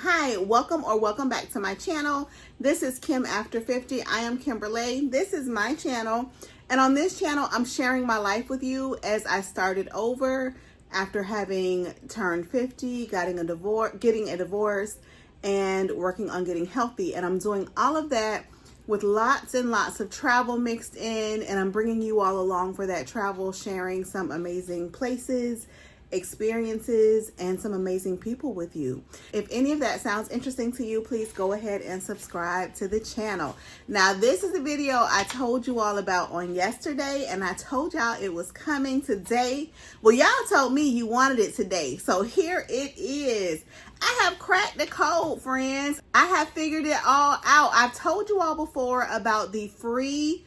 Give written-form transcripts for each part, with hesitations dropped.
Hi, welcome back to my channel. This is Kim After 50. I am Kimberly. This is my channel, and on this channel I'm sharing my life with you as I started over after having turned 50, getting a divorce, and working on getting healthy. And I'm doing all of that with lots and lots of travel mixed in, and I'm bringing you all along for that travel, sharing some amazing places, experiences, and some amazing people with you. If any of that sounds interesting to you, please go ahead and subscribe to the channel. Now, this is a video I told you all about on yesterday, and I told y'all it was coming today. Well, y'all told me you wanted it today, so here it is. I have cracked the code, friends. I have figured it all out. I've told you all before about the free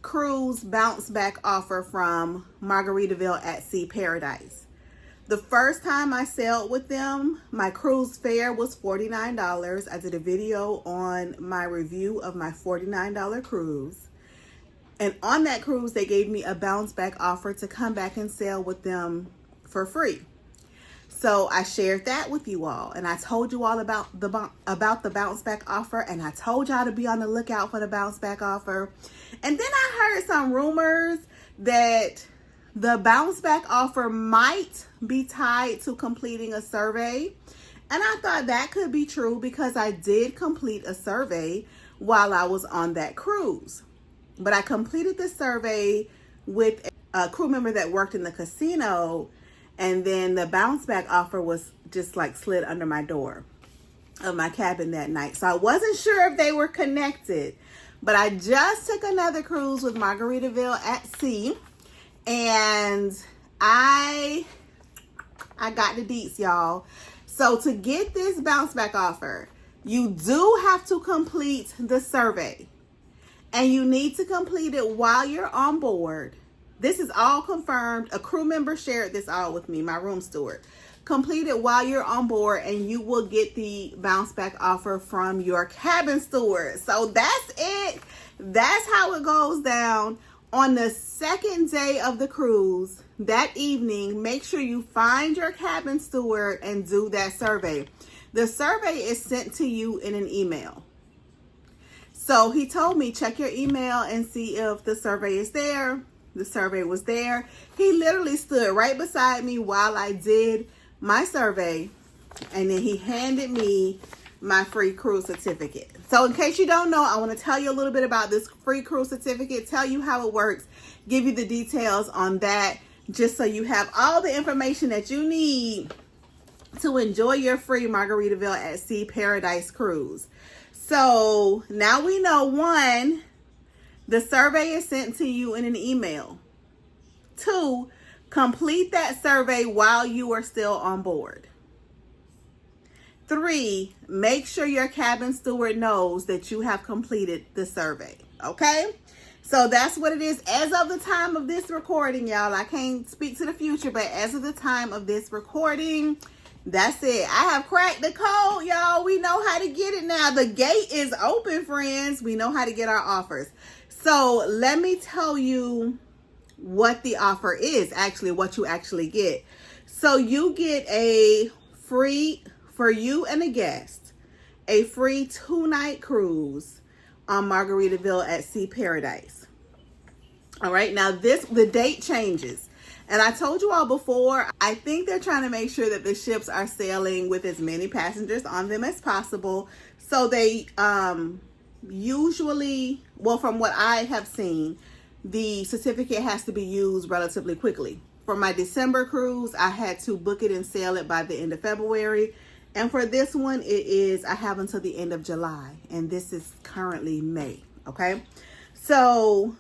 cruise bounce back offer from Margaritaville at Sea Paradise. The first time I sailed with them, my cruise fare was $49. I did a video on my review of my $49 cruise. And on that cruise, they gave me a bounce back offer to come back and sail with them for free. So I shared that with you all, and I told you all about the bounce back offer, and I told y'all to be on the lookout for the bounce back offer. And then I heard some rumors that the bounce back offer might be tied to completing a survey. And I thought that could be true because I did complete a survey while I was on that cruise. But I completed the survey with a crew member that worked in the casino, and then the bounce back offer was just like slid under my door of my cabin that night. So I wasn't sure if they were connected. But I just took another cruise with Margaritaville at Sea, and I got the deets, y'all. So to get this bounce back offer, you do have to complete the survey, and you need to complete it while you're on board. This is all confirmed. A crew member shared this all with me, my room steward. Complete it while you're on board, and you will get the bounce back offer from your cabin steward. So that's it. That's how it goes down. On the second day of the cruise, that evening, make sure you find your cabin steward and do that survey. The survey is sent to you in an email. So he told me, check your email and see if the survey is there. The survey was there. He literally stood right beside me while I did my survey, and then he handed me my free cruise certificate. So in case you don't know, I want to tell you a little bit about this free cruise certificate, tell you how it works, give you the details on that, just so you have all the information that you need to enjoy your free Margaritaville at Sea Paradise cruise. So now we know, 1, the survey is sent to you in an email. 2, complete that survey while you are still on board. 3, make sure your cabin steward knows that you have completed the survey. Okay? So that's what it is as of the time of this recording, y'all. I can't speak to the future, but as of the time of this recording, that's it. I have cracked the code, y'all. We know how to get it now. The gate is open, friends. We know how to get our offers. So let me tell you what the offer is, actually, what you actually get. So you get a free, for you and a guest, a free 2-night cruise on Margaritaville at Sea Paradise. All right, now the date changes. And I told you all before, I think they're trying to make sure that the ships are sailing with as many passengers on them as possible. So they usually, well, from what I have seen, the certificate has to be used relatively quickly. For my December cruise, I had to book it and sail it by the end of February. And for this one, I have until the end of July. And this is currently May, okay? So,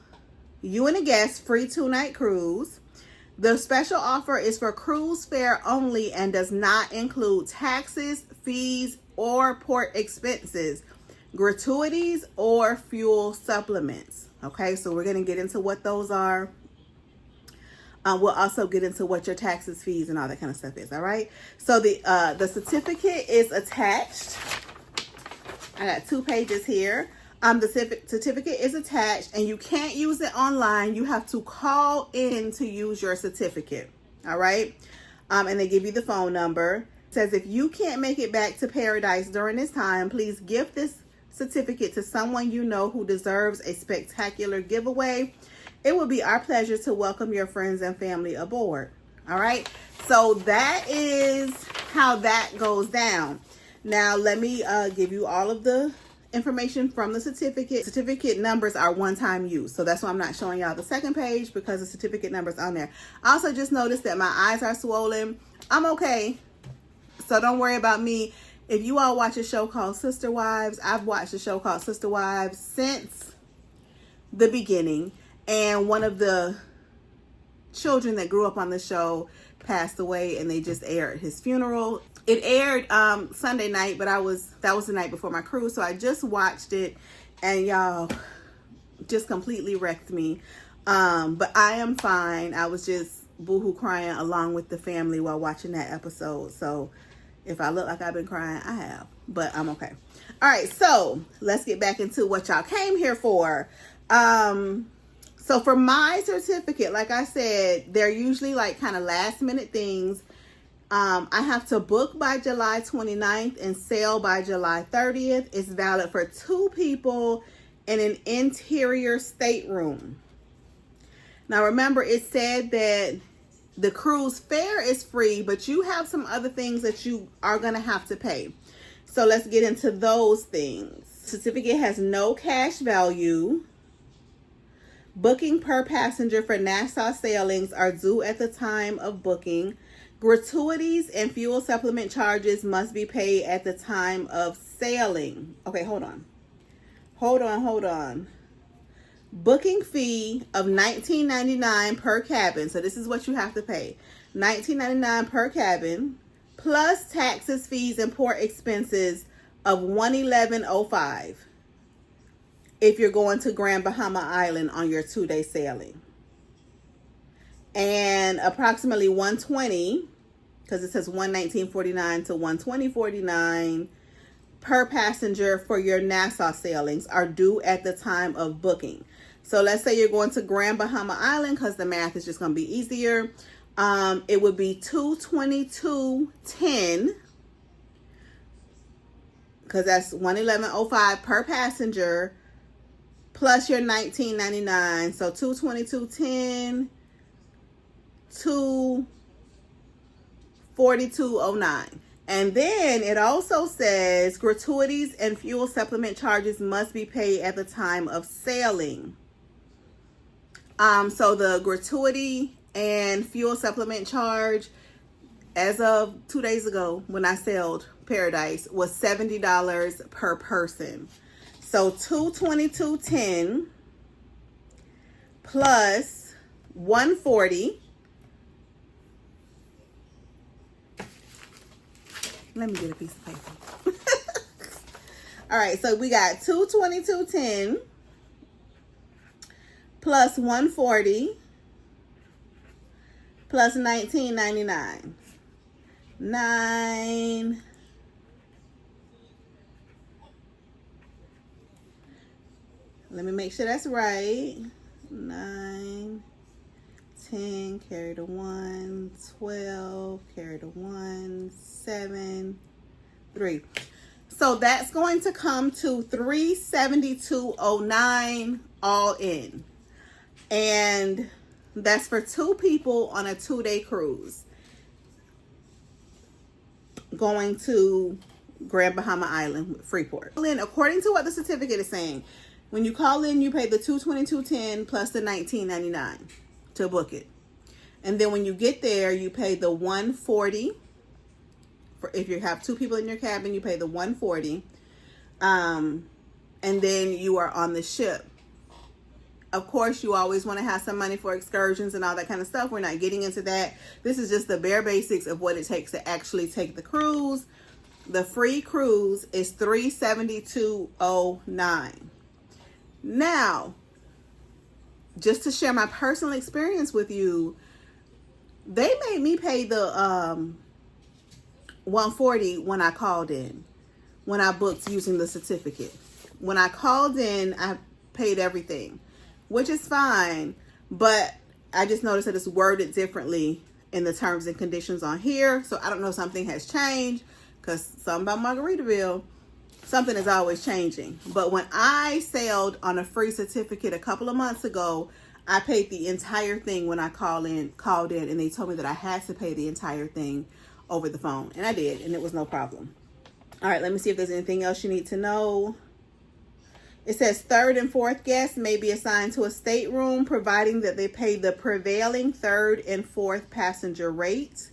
you and a guest, free 2-night cruise. The special offer is for cruise fare only and does not include taxes, fees, or port expenses, gratuities, or fuel supplements. Okay, so we're going to get into what those are. We'll also get into what your taxes, fees, and all that kind of stuff is. All right. So the certificate is attached. I got 2 pages here. The certificate is attached, and you can't use it online. You have to call in to use your certificate. All right. And they give you the phone number. says, if you can't make it back to paradise during this time, please gift this certificate to someone you know who deserves a spectacular giveaway. It will be our pleasure to welcome your friends and family aboard. All right. So that is how that goes down. Now, let me give you all of the information from the certificate. Certificate numbers are one-time use. So that's why I'm not showing y'all the second page, because the certificate number's on there. I also just noticed that my eyes are swollen. I'm okay. So don't worry about me. If you all watch a show called Sister Wives, I've watched a show called Sister Wives since the beginning. And one of the children that grew up on the show passed away, and they just aired his funeral. It aired Sunday night, but that was the night before my cruise, so I just watched it, and y'all just completely wrecked me. But I am fine. I was just boohoo crying along with the family while watching that episode. So if I look like I've been crying, I have, but I'm okay. All right, so let's get back into what y'all came here for. So for my certificate, like I said, they're usually like kind of last minute things. I have to book by July 29th and sail by July 30th. It's valid for 2 people in an interior stateroom. Now remember, it said that the cruise fare is free, but you have some other things that you are going to have to pay. So let's get into those things. Certificate has no cash value. Booking per passenger for Nassau sailings are due at the time of booking. Gratuities and fuel supplement charges must be paid at the time of sailing. Okay, hold on. Booking fee of $19.99 per cabin. So this is what you have to pay. $19.99 per cabin, plus taxes, fees, and port expenses of $111.05. if you're going to Grand Bahama Island on your 2-day sailing. And approximately $120, because it says $119.49 to $120.49 per passenger for your Nassau sailings are due at the time of booking. So let's say you're going to Grand Bahama Island, because the math is just going to be easier. It would be $222.10, because that's $111.05 per passenger, plus your $19.99. So $222.10 to $42.09. And then it also says gratuities and fuel supplement charges must be paid at the time of sailing. So the gratuity and fuel supplement charge as of 2 days ago when I sailed Paradise was $70 per person. So $222.10 plus $140. Let me get a piece of paper. All right, so we got $222.10 plus $140 plus $19.99. Let me make sure that's right. 9, 10, carry the 1, 12, carry the 1, 7, 3. So that's going to come to $372.09 all in. And that's for 2 people on a 2-day cruise going to Grand Bahama Island, Freeport. And according to what the certificate is saying, when you call in, you pay the $222.10 plus the $19.99 to book it. And then when you get there, you pay the $140. For if you have 2 people in your cabin, you pay the $140. And then you are on the ship. Of course, you always want to have some money for excursions and all that kind of stuff. We're not getting into that. This is just the bare basics of what it takes to actually take the cruise. The free cruise is $372.09. Now, just to share my personal experience with you, they made me pay the $140 when I called in, when I booked using the certificate. When I called in, I paid everything, which is fine, but I just noticed that it's worded differently in the terms and conditions on here. So I don't know if something has changed, because something about Margaritaville, something is always changing. But when I sailed on a free certificate a couple of months ago, I paid the entire thing when I called in, and they told me that I had to pay the entire thing over the phone. And I did, and it was no problem. All right, let me see if there's anything else you need to know. It says third and fourth guests may be assigned to a stateroom, providing that they pay the prevailing third and fourth passenger rate.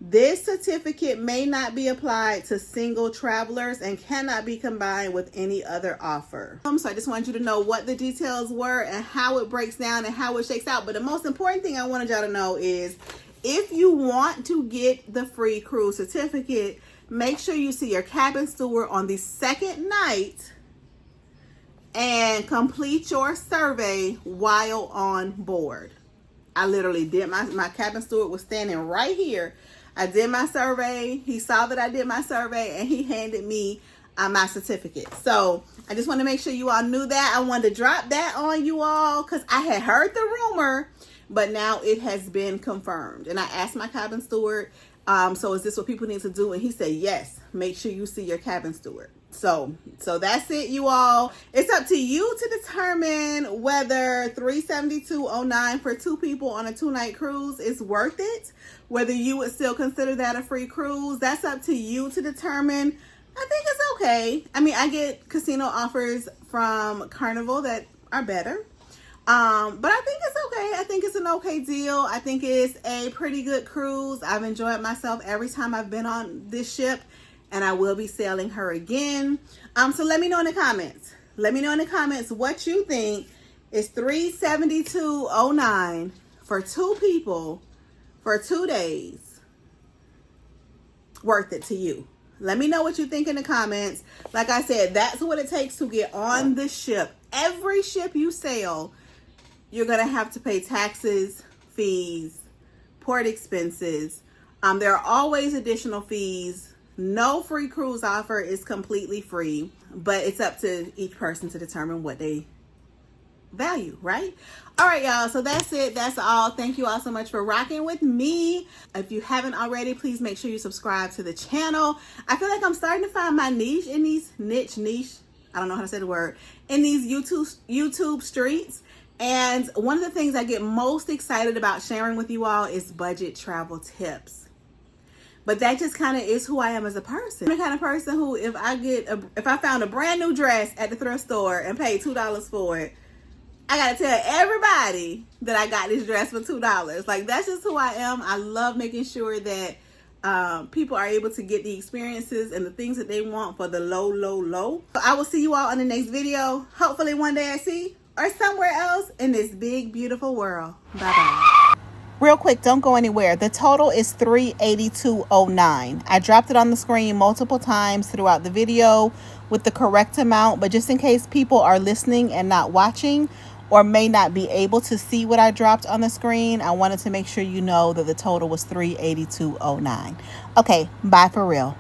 This certificate may not be applied to single travelers and cannot be combined with any other offer. So I just wanted you to know what the details were and how it breaks down and how it shakes out. But the most important thing I wanted y'all to know is, if you want to get the free cruise certificate, make sure you see your cabin steward on the second night and complete your survey while on board. I literally did my cabin steward was standing right here. I did my survey. He saw that I did my survey, and he handed me my certificate. So I just want to make sure you all knew that. I wanted to drop that on you all because I had heard the rumor, but now it has been confirmed. And I asked my cabin steward, so is this what people need to do? And he said, yes, make sure you see your cabin steward. So that's it, you all. It's up to you to determine whether $372.09 for 2 people on a 2-night cruise is worth it. Whether you would still consider that a free cruise, that's up to you to determine. I think it's okay. I mean, I get casino offers from Carnival that are better. But I think it's okay. I think it's an okay deal. I think it's a pretty good cruise. I've enjoyed myself every time I've been on this ship, and I will be sailing her again. So let me know in the comments. Let me know in the comments what you think is $372.09 for 2 people for 2 days worth it to you. Let me know what you think in the comments. Like I said, that's what it takes to get on the ship. Every ship you sail, you're going to have to pay taxes, fees, port expenses. There are always additional fees. No free cruise offer is completely free, but it's up to each person to determine what they value, right? All right, y'all. So that's it. That's all. Thank you all so much for rocking with me. If you haven't already, please make sure you subscribe to the channel. I feel like I'm starting to find my niche in these niche. I don't know how to say the word, in these YouTube streets. And one of the things I get most excited about sharing with you all is budget travel tips. But that just kind of is who I am as a person. I'm the kind of person who, if I found a brand new dress at the thrift store and paid $2 for it, I gotta tell everybody that I got this dress for $2. Like, that's just who I am. I love making sure that people are able to get the experiences and the things that they want for the low. So I will see you all on the next video. Hopefully one day at sea or somewhere else in this big, beautiful world. Bye-bye. Real quick, don't go anywhere. The total is $382.09. I dropped it on the screen multiple times throughout the video with the correct amount, but just in case people are listening and not watching or may not be able to see what I dropped on the screen, I wanted to make sure you know that the total was $382.09. Okay, bye for real.